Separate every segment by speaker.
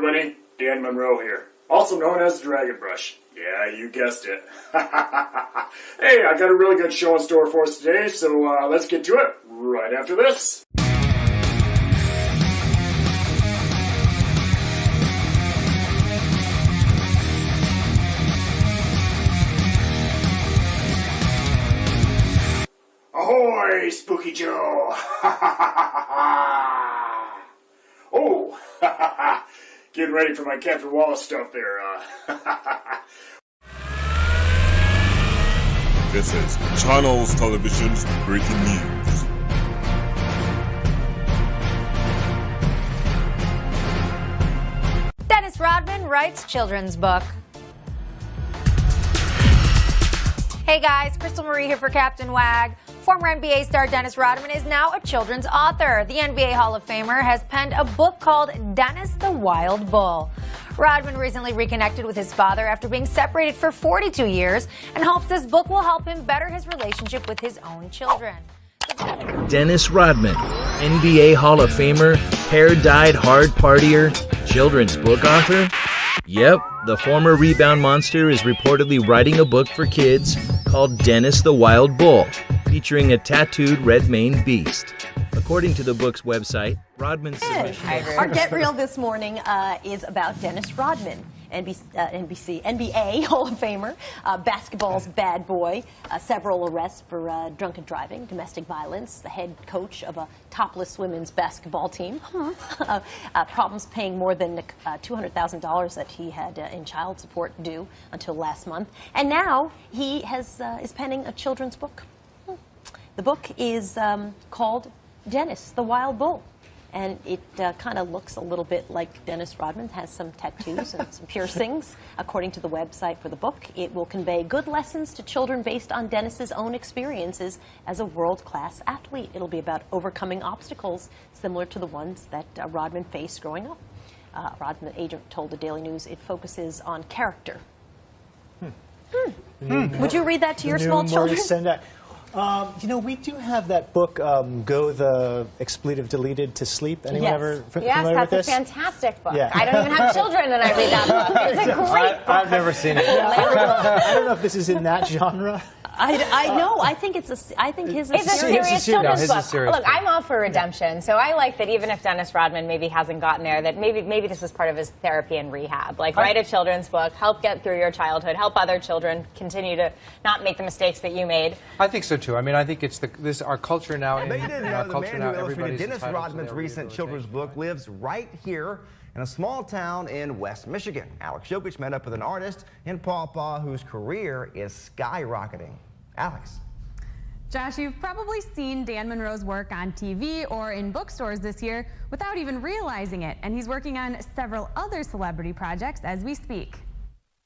Speaker 1: everybody, Dan Monroe here, also known as Dragon Brush. Yeah, you guessed it. Hey, I got a really good show in store for us today, so let's get to it right after this. Ahoy, Spooky Joe! Oh, getting ready for my Captain Wallace stuff there.
Speaker 2: This is Channels Television's breaking news.
Speaker 3: Dennis Rodman writes children's book. Hey guys, Crystal Marie here for Captain Wag. Former NBA star Dennis Rodman is now a children's author. The NBA Hall of Famer has penned a book called Dennis the Wild Bull. Rodman recently reconnected with his father after being separated for 42 years and hopes this book will help him better his relationship with his own children.
Speaker 4: Dennis Rodman, NBA Hall of Famer, hair-dyed hard partier, children's book author? Yep, the former rebound monster is reportedly writing a book for kids called Dennis the Wild Bull, featuring a tattooed red-maned beast. According to the book's website, Rodman's submission...
Speaker 5: Our Get Real this morning is about Dennis Rodman, NBA Hall of Famer, basketball's bad boy, several arrests for drunken driving, domestic violence, the head coach of a topless women's basketball team, problems paying more than $200,000 that he had in child support due until last month, and now he is penning a children's book. The book is called Dennis the Wild Bull. And it kind of looks a little bit like Dennis Rodman, has some tattoos and some piercings. According to the website for the book, it will convey good lessons to children based on Dennis's own experiences as a world-class athlete. It'll be about overcoming obstacles similar to the ones that Rodman faced growing up. Rodman, the agent, told the Daily News it focuses on character. Would you read that to your small children?
Speaker 6: You know, we do have that book, Go the Expletive Deleted to Sleep. Anyone ever familiar with this?
Speaker 7: Yes, that's a fantastic book.
Speaker 6: Yeah.
Speaker 7: I don't even have children and I read that book. It's a great book.
Speaker 8: I've never seen it.
Speaker 6: I don't know if this is in that genre.
Speaker 5: I know. I think his is
Speaker 7: It's a serious children's book. Look,
Speaker 8: book.
Speaker 7: I'm all for redemption, so I like that even if Dennis Rodman maybe hasn't gotten there, that maybe this was part of his therapy and rehab. Like, write a children's book, help get through your childhood, help other children continue to not make the mistakes that you made.
Speaker 8: I think so too. I mean, I think it's our culture now.
Speaker 9: They didn't know the man who illustrated Dennis
Speaker 8: entitled to
Speaker 9: Rodman's
Speaker 8: their
Speaker 9: recent children's book lives right here in a small town in West Michigan. Alex Jokic met up with an artist in Paw Paw whose career is skyrocketing. Alex.
Speaker 10: Josh, you've probably seen Dan Monroe's work on TV or in bookstores this year without even realizing it, and he's working on several other celebrity projects as we speak.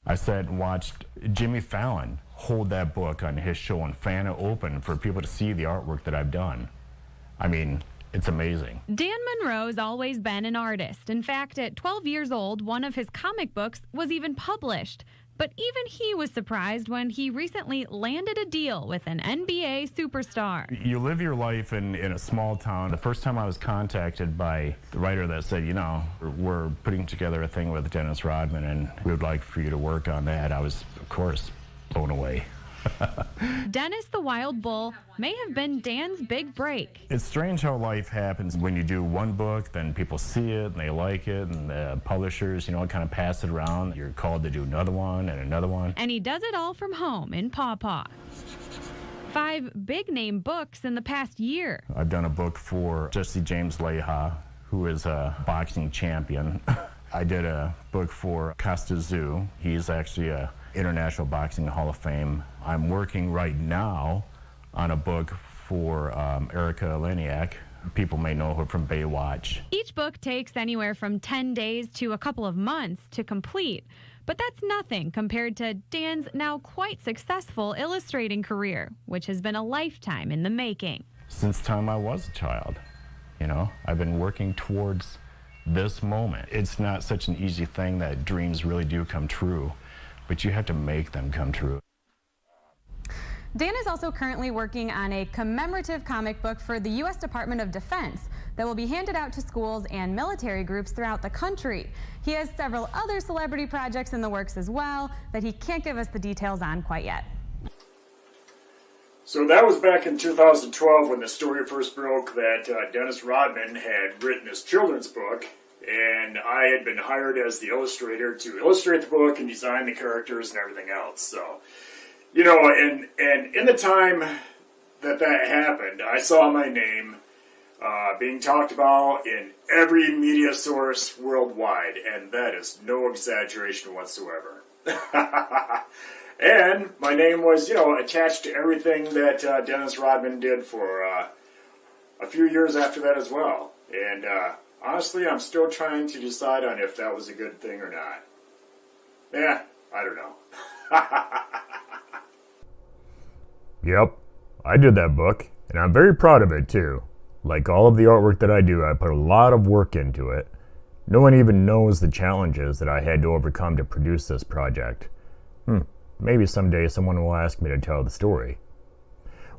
Speaker 11: I sat and watched Jimmy Fallon hold that book on his show and fan it open for people to see the artwork that I've done. I mean, it's amazing.
Speaker 10: Dan Monroe's always been an artist. In fact, at 12 years old, one of his comic books was even published. But even he was surprised when he recently landed a deal with an NBA superstar.
Speaker 11: You live your life in a small town. The first time I was contacted by the writer that said, you know, we're putting together a thing with Dennis Rodman and we would like for you to work on that, I was, of course, blown away.
Speaker 10: Dennis the Wild Bull may have been Dan's big break.
Speaker 11: It's strange how life happens. When you do one book, then people see it and they like it, and the publishers, you know, kind of pass it around. You're called to do another one and another one.
Speaker 10: And he does it all from home in Paw Paw. 5 big-name books in the past year.
Speaker 11: I've done a book for Jesse James Leha, who is a boxing champion. I did a book for Christgau. He's actually a International Boxing Hall of Fame. I'm working right now on a book for Erika Leniak. People may know her from Baywatch.
Speaker 10: Each book takes anywhere from 10 days to a couple of months to complete, but that's nothing compared to Dan's now quite successful illustrating career, which has been a lifetime in the making.
Speaker 11: Since the time I was a child, you know, I've been working towards this moment. It's not such an easy thing that dreams really do come true, but you have to make them come true.
Speaker 10: Dan is also currently working on a commemorative comic book for the U.S. Department of Defense that will be handed out to schools and military groups throughout the country. He has several other celebrity projects in the works as well that he can't give us the details on quite yet.
Speaker 1: So that was back in 2012 when the story first broke that Dennis Rodman had written his children's book, and I had been hired as the illustrator to illustrate the book and design the characters and everything else. So, you know, and in the time that happened, I saw my name being talked about in every media source worldwide, and that is no exaggeration whatsoever. And my name was, you know, attached to everything that Dennis Rodman did for a few years after that as well. And honestly, I'm still trying to decide on if that was a good thing or not. Yeah, I don't know.
Speaker 12: Yep, I did that book, and I'm very proud of it too. Like all of the artwork that I do, I put a lot of work into it. No one even knows the challenges that I had to overcome to produce this project. Maybe someday someone will ask me to tell the story.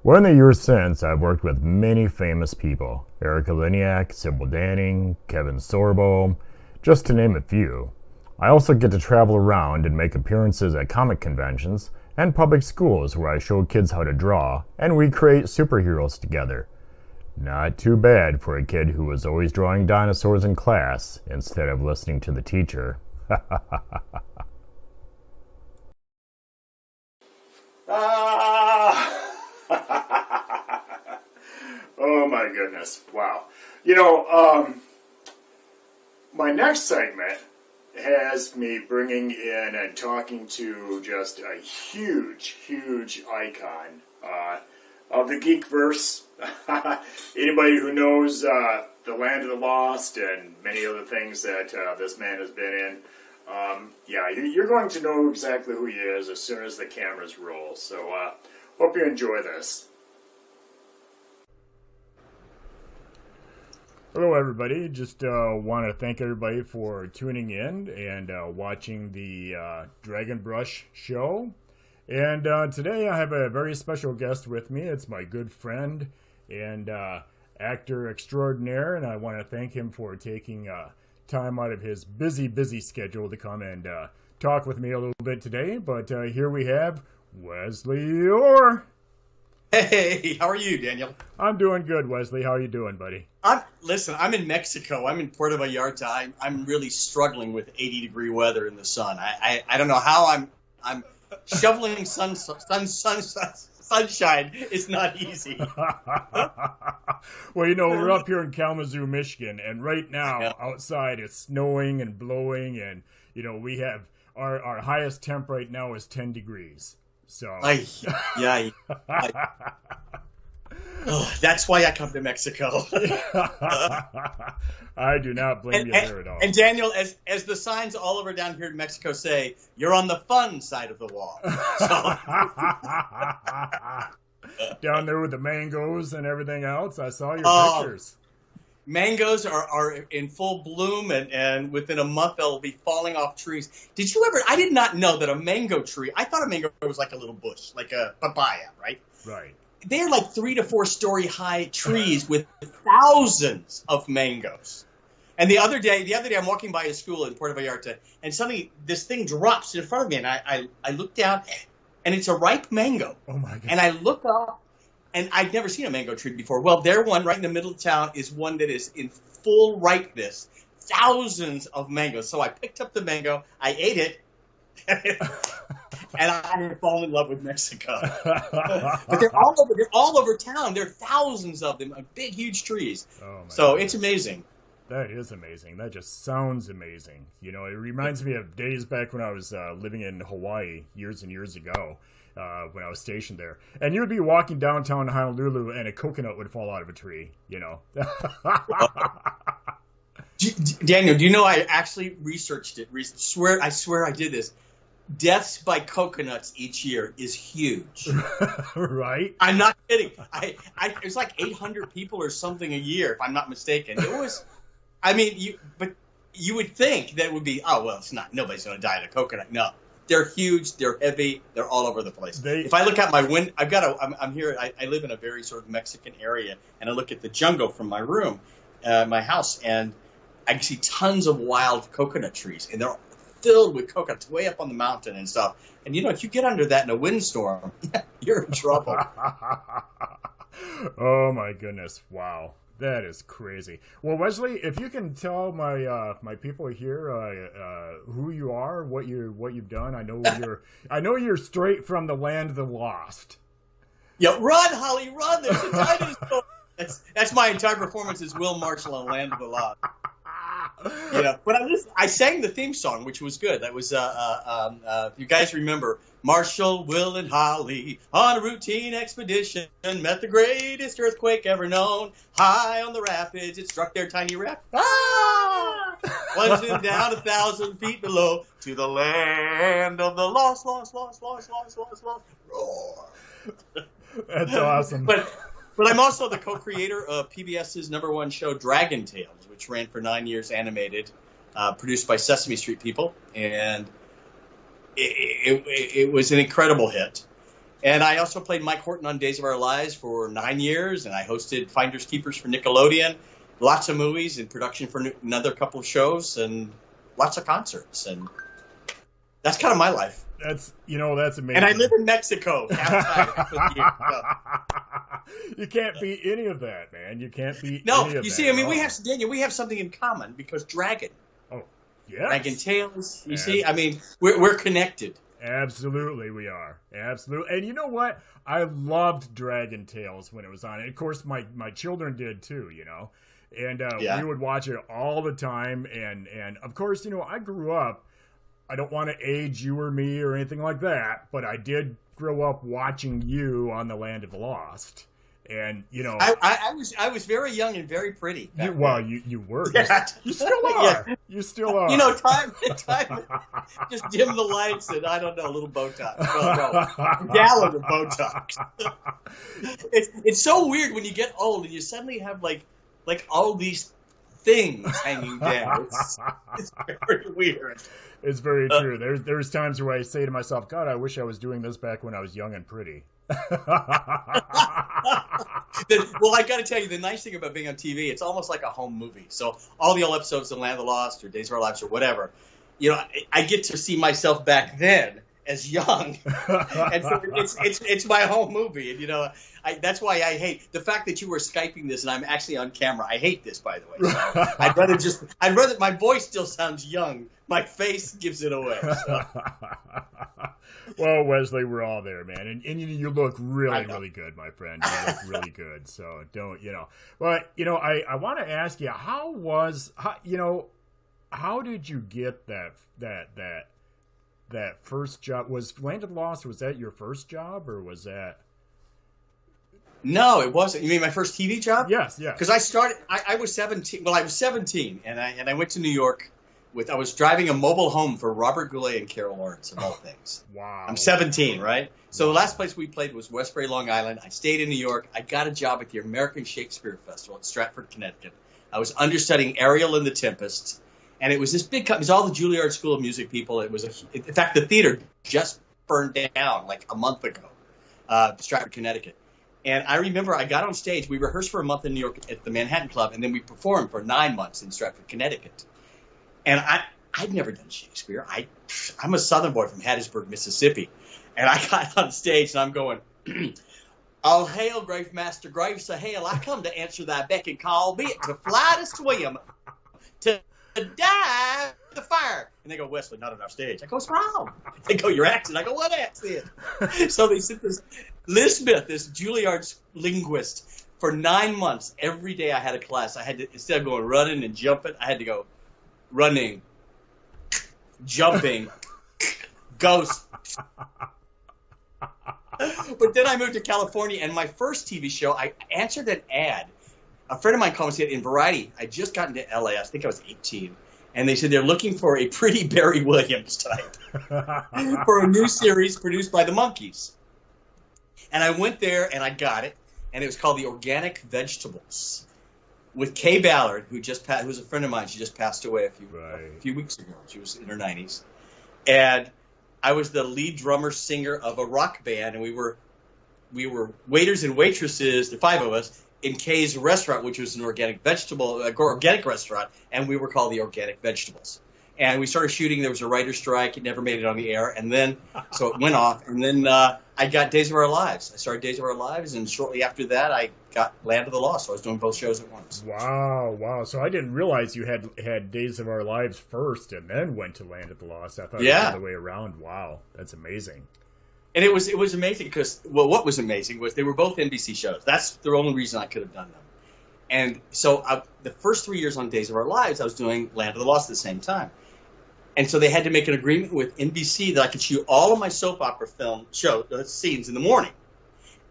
Speaker 12: Well, in the years since, I've worked with many famous people. Erika Leniak, Sybil Danning, Kevin Sorbo, just to name a few. I also get to travel around and make appearances at comic conventions and public schools where I show kids how to draw, and we create superheroes together. Not too bad for a kid who was always drawing dinosaurs in class instead of listening to the teacher.
Speaker 1: Oh my goodness, wow. You know, my next segment has me bringing in and talking to just a huge, huge icon of the Geekverse. Anybody who knows The Land of the Lost and many other things that this man has been in, yeah, you're going to know exactly who he is as soon as the cameras roll. So, hope you enjoy this.
Speaker 12: Hello everybody, just want to thank everybody for tuning in and watching the Dragon Brush show. And today I have a very special guest with me. It's my good friend and actor extraordinaire, and I want to thank him for taking time out of his busy schedule to come and talk with me a little bit today. But here we have Wesley Orr.
Speaker 13: Hey, how are you, Daniel?
Speaker 12: I'm doing good, Wesley. How are you doing, buddy?
Speaker 13: Listen, I'm in Mexico. I'm in Puerto Vallarta. I'm really struggling with 80-degree weather in the sun. I don't know how I'm shoveling sunshine. It's not easy.
Speaker 12: Well, you know, we're up here in Kalamazoo, Michigan, and right now outside it's snowing and blowing, and you know we have our highest temp right now is 10 degrees. So
Speaker 13: that's why I come to Mexico.
Speaker 12: I do not blame you there at all.
Speaker 13: And Daniel, as the signs all over down here in Mexico say, you're on the fun side of the wall. So.
Speaker 12: Down there with the mangoes and everything else, I saw your pictures.
Speaker 13: Mangoes are in full bloom, and within a month they'll be falling off trees. Did you ever? I did not know that a mango tree. I thought a mango was like a little bush, like a papaya, right?
Speaker 12: Right.
Speaker 13: They're like 3 to 4 story high trees with thousands of mangoes. And the other day I'm walking by a school in Puerto Vallarta, and suddenly this thing drops in front of me, and I look down, and it's a ripe mango.
Speaker 12: Oh my God!
Speaker 13: And I look up. And I'd never seen a mango tree before. Well, their one right in the middle of town is one that is in full ripeness. Thousands of mangoes. So I picked up the mango, I ate it, and I have fallen in love with Mexico. But they're all over town. There are thousands of them, big, huge trees.
Speaker 12: Oh
Speaker 13: so goodness. It's amazing.
Speaker 12: That is amazing. That just sounds amazing. You know, it reminds me of days back when I was living in Hawaii years and years ago. When I was stationed there. And you'd be walking downtown Honolulu and a coconut would fall out of a tree, you know.
Speaker 13: Daniel, do you know I actually researched it? I swear I did this. Deaths by coconuts each year is huge.
Speaker 12: Right?
Speaker 13: I'm not kidding. It was like 800 people or something a year, if I'm not mistaken. It was, I mean, but you would think that would be, oh, well, it's not, nobody's going to die of a coconut. No. They're huge. They're heavy. They're all over the place. If I look out my window, I'm here. I live in a very sort of Mexican area, and I look at the jungle from my room, my house, and I can see tons of wild coconut trees, and they're filled with coconuts way up on the mountain and stuff. And if you get under that in a windstorm, you're in trouble.
Speaker 1: Oh my goodness! Wow, that is crazy. Well, Wesley, if you can tell my people here who you are, what you've done. I know you're straight from the land of the lost.
Speaker 13: Yeah, run, Holly, run! There's a dinosaur. That's my entire performance is Will Marshall on Land of the Lost. But I sang the theme song, which was good. That was, if you guys remember, Marshall, Will, and Holly on a routine expedition met the greatest earthquake ever known. High on the rapids, it struck their tiny raft. Plunged them down 1,000 feet below to the land of the lost. Roar.
Speaker 1: That's awesome.
Speaker 13: But I'm also the co-creator of PBS's #1 show, Dragon Tales, which ran for 9 years, animated, produced by Sesame Street people, and it was an incredible hit. And I also played Mike Horton on Days of Our Lives for 9 years, and I hosted Finders Keepers for Nickelodeon, lots of movies in production for another couple of shows, and lots of concerts, and that's kind of my life.
Speaker 1: That's amazing.
Speaker 13: And I live in Mexico.
Speaker 1: You can't beat any of that, man. You can't beat
Speaker 13: any
Speaker 1: of that.
Speaker 13: No, you see, I mean, we have something in common because Dragon.
Speaker 1: Oh, yes.
Speaker 13: Dragon Tales. You see, I mean, we're connected.
Speaker 1: Absolutely, we are. Absolutely. And you know what? I loved Dragon Tales when it was on. And of course, my children did too, And we would watch it all the time. And of course, I grew up. I don't want to age you or me or anything like that, but I did grow up watching you on the Land of the Lost. And,
Speaker 13: I was very young and very pretty.
Speaker 1: You were. Yeah. You still are. Yeah. You still are.
Speaker 13: Time just dim the lights and, I don't know, a little Botox. No, a gallon of Botox. It's so weird when you get old and you suddenly have, like all these things hanging down. It's very weird.
Speaker 1: It's very true. There's times where I say to myself, God, I wish I was doing this back when I was young and pretty.
Speaker 13: Well, I got to tell you, the nice thing about being on TV, it's almost like a home movie. So all the old episodes of Land of the Lost or Days of Our Lives or whatever, I get to see myself back then as young, and so it's my home movie. And that's why I hate the fact that you were Skyping this and I'm actually on camera. I hate this, by the way. So I'd rather my voice still sounds young. My face gives it away. So.
Speaker 1: Well, Wesley, we're all there, man, and you look really good, my friend. You look really good. So don't But I want to ask you, how did you get that first job? Was Land of the Lost, was that your first job, or was that?
Speaker 13: No, it wasn't. You mean my first TV job?
Speaker 1: Yes.
Speaker 13: Because I started. I was 17. Well, I was 17, and I went to New York. I was driving a mobile home for Robert Goulet and Carol Lawrence, of all things.
Speaker 1: Wow.
Speaker 13: I'm 17, right? So the last place we played was Westbury, Long Island. I stayed in New York. I got a job at the American Shakespeare Festival at Stratford, Connecticut. I was understudying Ariel and the Tempest, and it was this big company. It was all the Juilliard School of Music people. It was in fact, the theater just burned down like a month ago, Stratford, Connecticut. And I remember I got on stage. We rehearsed for a month in New York at the Manhattan Club, and then we performed for 9 months in Stratford, Connecticut. And I'd never done Shakespeare. I'm a Southern boy from Hattiesburg, Mississippi. And I got on stage and I'm going, all hail, Grave Master Graves, so hail, I come to answer thy beck and call, be it to fly, to swim, to die the fire. And they go, Wesley, not on our stage. I go, what's wrong? They go, your accent. I go, what accent? So they sent this Liz Smith, this Juilliard linguist, for 9 months. Every day I had a class. I had to, instead of going running and jumping, I had to go running, jumping, ghost. But then I moved to California, and my first TV show, I answered an ad. A friend of mine called me and said, in Variety, I just got into LA. I think I was 18. And they said they're looking for a pretty Barry Williams type for a new series produced by the Monkees. And I went there, and I got it. And it was called The Organic Vegetables, with Kay Ballard, who was a friend of mine. She just passed away a few weeks ago. She was in her 90s. And I was the lead drummer singer of a rock band, and we were waiters and waitresses, the 5 of us, in Kay's restaurant, which was an organic restaurant, and we were called the Organic Vegetables. And we started shooting. There was a writer's strike. It never made it on the air. And then, so it went off. And then I got Days of Our Lives. I started Days of Our Lives, and shortly after that, I got Land of the Lost. So I was doing both shows at once.
Speaker 1: Wow. So I didn't realize you had Days of Our Lives first and then went to Land of the Lost. I thought it was the other way around. Wow, that's amazing.
Speaker 13: And it was amazing because, well, what was amazing was they were both NBC shows. That's the only reason I could have done them. And so the first 3 years on Days of Our Lives, I was doing Land of the Lost at the same time. And so they had to make an agreement with NBC that I could shoot all of my soap opera film scenes in the morning.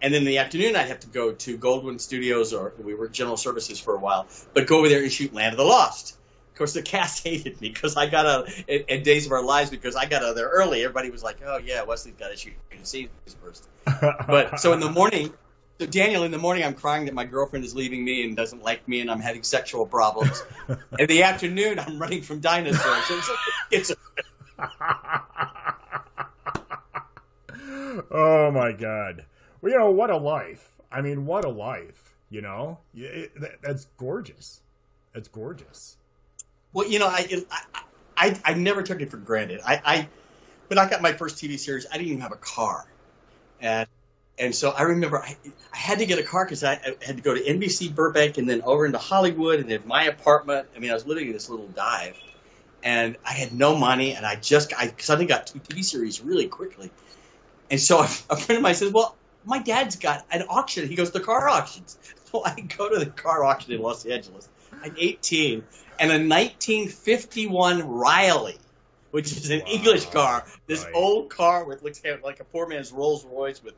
Speaker 13: And then in the afternoon, I'd have to go to Goldwyn Studios, or we were General Services for a while, but go over there and shoot Land of the Lost. Of course, the cast hated me because I got out at Days of Our Lives because I got out of there early. Everybody was like, oh, yeah, Wesley's got to shoot scenes first. But so in the morning, so Daniel, in the morning, I'm crying that my girlfriend is leaving me and doesn't like me and I'm having sexual problems. In the afternoon, I'm running from dinosaurs.
Speaker 1: Oh, my God. Well, what a life. I mean, what a life, That's gorgeous. That's gorgeous.
Speaker 13: Well, I never took it for granted. When I got my first TV series, I didn't even have a car. And so I remember I had to get a car because I had to go to NBC Burbank and then over into Hollywood and then my apartment. I mean, I was living in this little dive. And I had no money, and I suddenly got 2 TV series really quickly. And so a friend of mine says, well, my dad's got an auction. He goes to car auctions. So I go to the car auction in Los Angeles. I'm 18, and a 1951 Riley, which is an English car, this old car with looks like a poor man's Rolls Royce with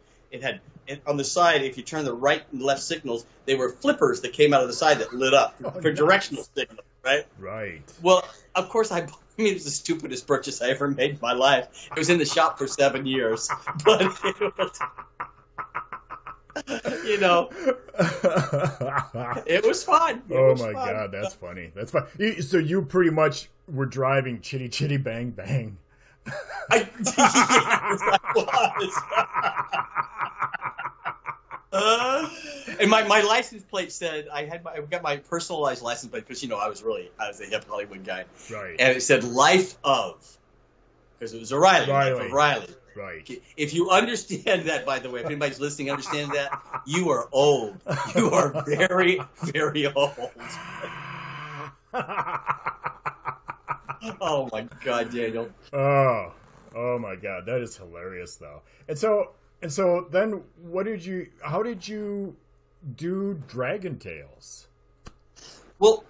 Speaker 13: on the side, if you turn the right and left signals, they were flippers that came out of the side that lit up for directional signals, right?
Speaker 1: Right.
Speaker 13: Well, of course, it was the stupidest purchase I ever made in my life. It was in the shop for 7 years, but it was, it was fun.
Speaker 1: God, that's funny. That's fun. So you pretty much were driving Chitty Chitty Bang Bang.
Speaker 13: I was. And my license plate said I got my personalized license plate because I was a hip Hollywood guy,
Speaker 1: right?
Speaker 13: And it said "Life of," because it was a Riley. Life of Riley.
Speaker 1: Right.
Speaker 13: If you understand that, by the way, if anybody's listening, understand that, you are old. You are very, very old. Oh my God, Daniel.
Speaker 1: Oh my God, that is hilarious though. And so then how did you do Dragon Tales?
Speaker 13: Well,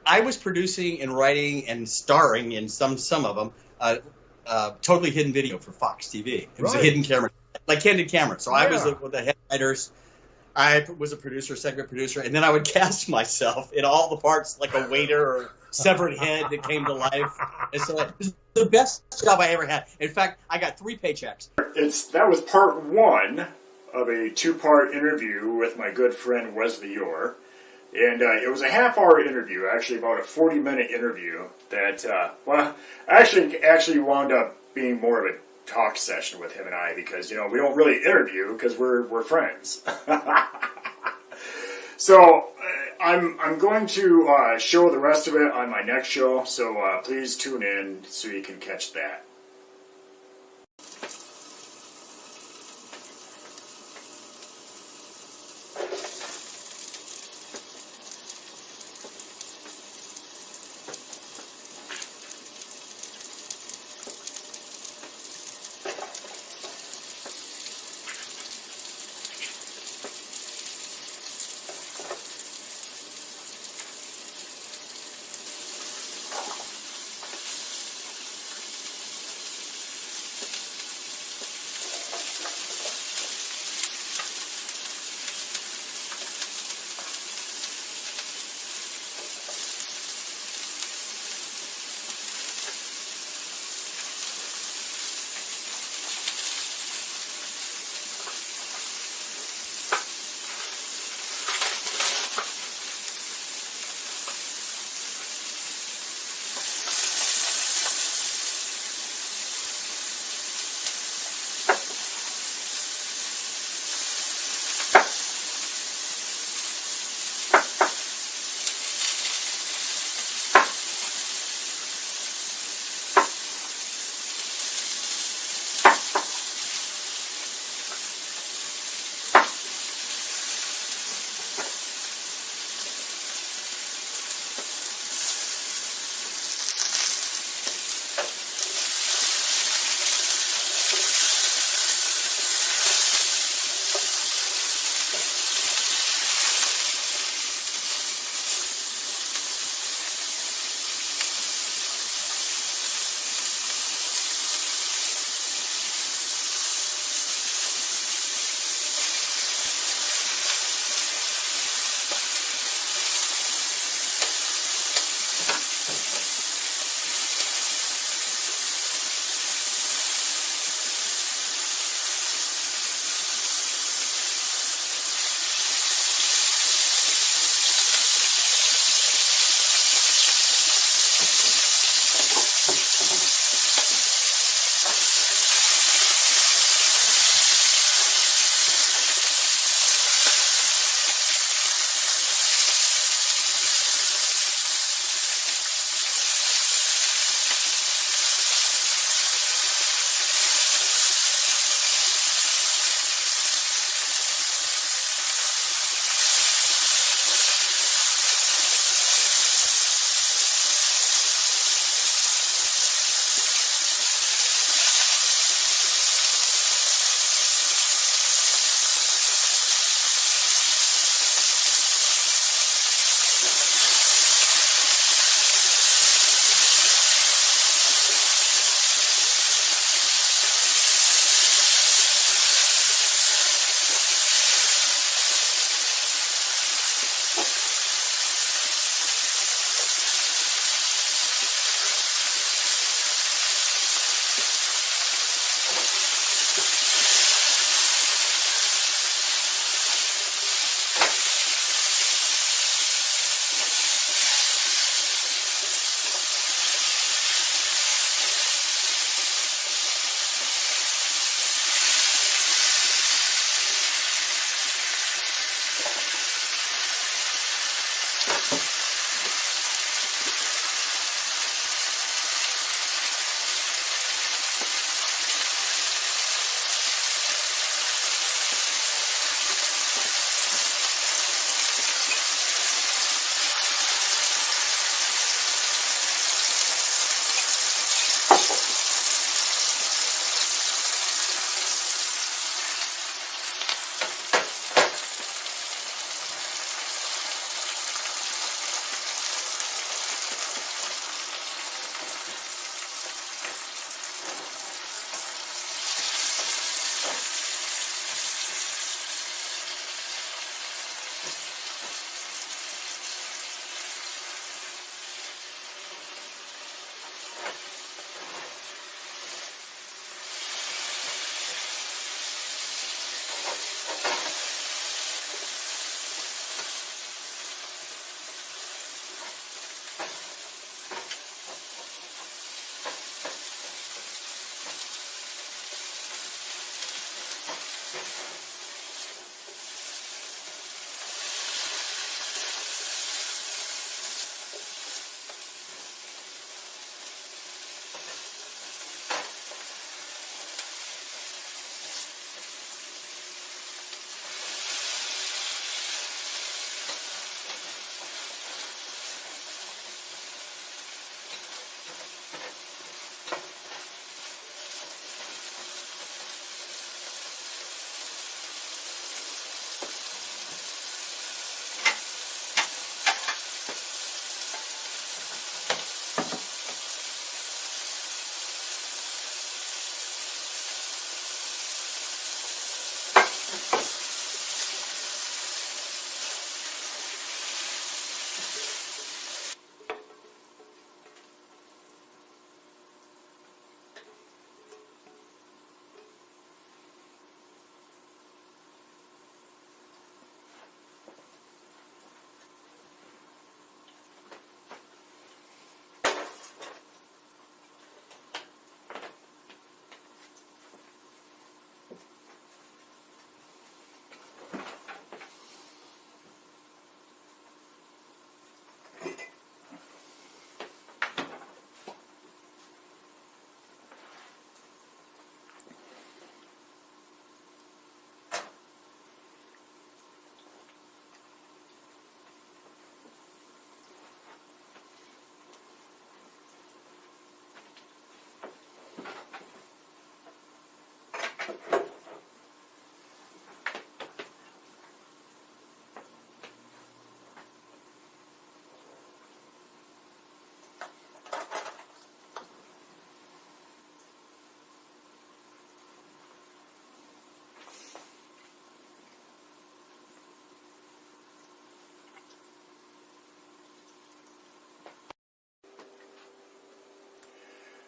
Speaker 13: I was producing and writing and starring in some of them, totally hidden video for Fox TV. It was a hidden camera, like candid camera. So I was the head writers. I was a producer, segment producer, and then I would cast myself in all the parts, like a waiter or severed head that came to life. And so it was the best job I ever had. In fact, I got 3 paychecks.
Speaker 1: That was part 1 of a 2-part interview with my good friend Wesley Yore. And it was a half-hour interview, actually about a 40-minute interview that, actually wound up being more of a talk session with him and I because, we don't really interview because we're friends. So I'm going to show the rest of it on my next show, so please tune in so you can catch that.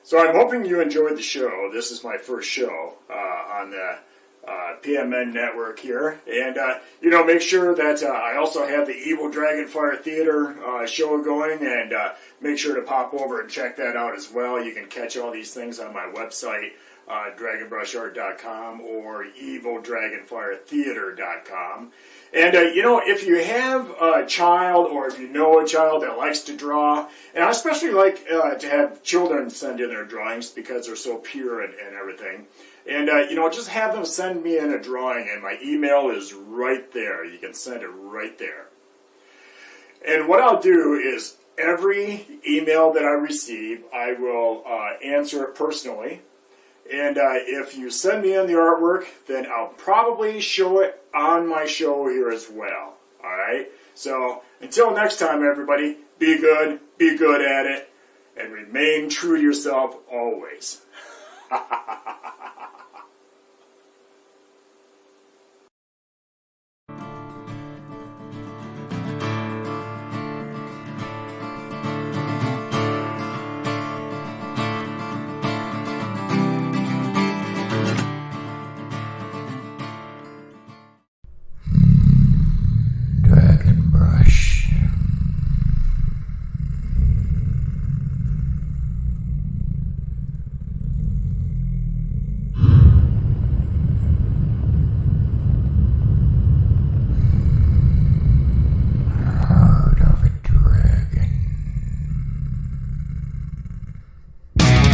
Speaker 1: So I'm hoping you enjoyed the show. This is my first show on the PMN network here. And, make sure that I also have the Evil Dragonfire Theater show going, and make sure to pop over and check that out as well. You can catch all these things on my website, dragonbrushart.com or evildragonfiretheater.com. And, if you have a child, or if you know a child that likes to draw, and I especially like to have children send in their drawings because they're so pure and everything. And, just have them send me in a drawing, and my email is right there. You can send it right there. And what I'll do is every email that I receive, I will answer it personally. And if you send me in the artwork, then I'll probably show it on my show here as well. All right? So until next time, everybody, be good at it, and remain true to yourself always.